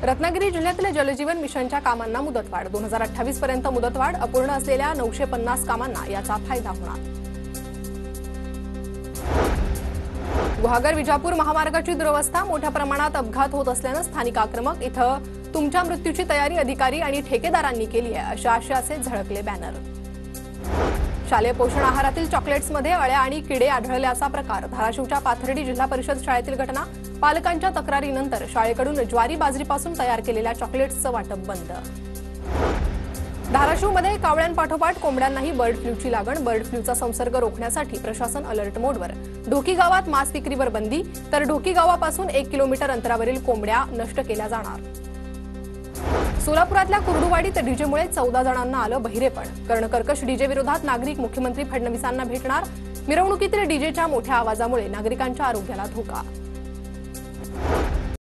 रत्नागिरी जिल्ह्यातील जलजीवन मिशनच्या कामांना मुदतवाढ 2028 पर्यंत मुदतवाढ अपूर्ण असलेल्या 950 कामांना याचा फायदा होणार। गुहागर विजापूर महामार्गाची दुरवस्था मोठ्या प्रमाणात अपघात होत असल्याने स्थानिक आक्रमक इथं तुमच्या मृत्यूची तयारी अधिकारी आणि ठेकेदारांनी केली आहे अशा आशयाचे झळकले बॅनर। शालेय पोषण आहारातील चॉकलेट्समध्ये अळ्या आणि किडे आढळल्याचा प्रकार धाराशिवच्या पाथर्डी जिल्हा परिषद शाळेतील घटना पालकांच्या तक्रारीनंतर शाळेकडून ज्वारी बाजरीपासून तयार केलेल्या चॉकलेट्सचं वाटप बंद। धाराशिवमध्ये कावळ्यांपाठोपाठ कोंबड्यांनाही बर्ड फ्लूची लागण बर्ड फ्लूचा संसर्ग रोखण्यासाठी प्रशासन अलर्ट मोडवर ढोकी गावात मांस विक्रीवर बंदी तर ढोकी गावापासून 1 किलोमीटर अंतरावरील कोंबड्या नष्ट केल्या जाणार। सोलापुरातल्या कुर्डुवाडीत डीजेमुळे 14 जणांना आलं बहिरेपण कर्णकर्कश डीजे विरोधात नागरिक मुख्यमंत्री फडणवीसांना भेटणार मिरवणुकीतील डीजेच्या मोठ्या आवाजामुळे नागरिकांच्या आरोग्याला धोका।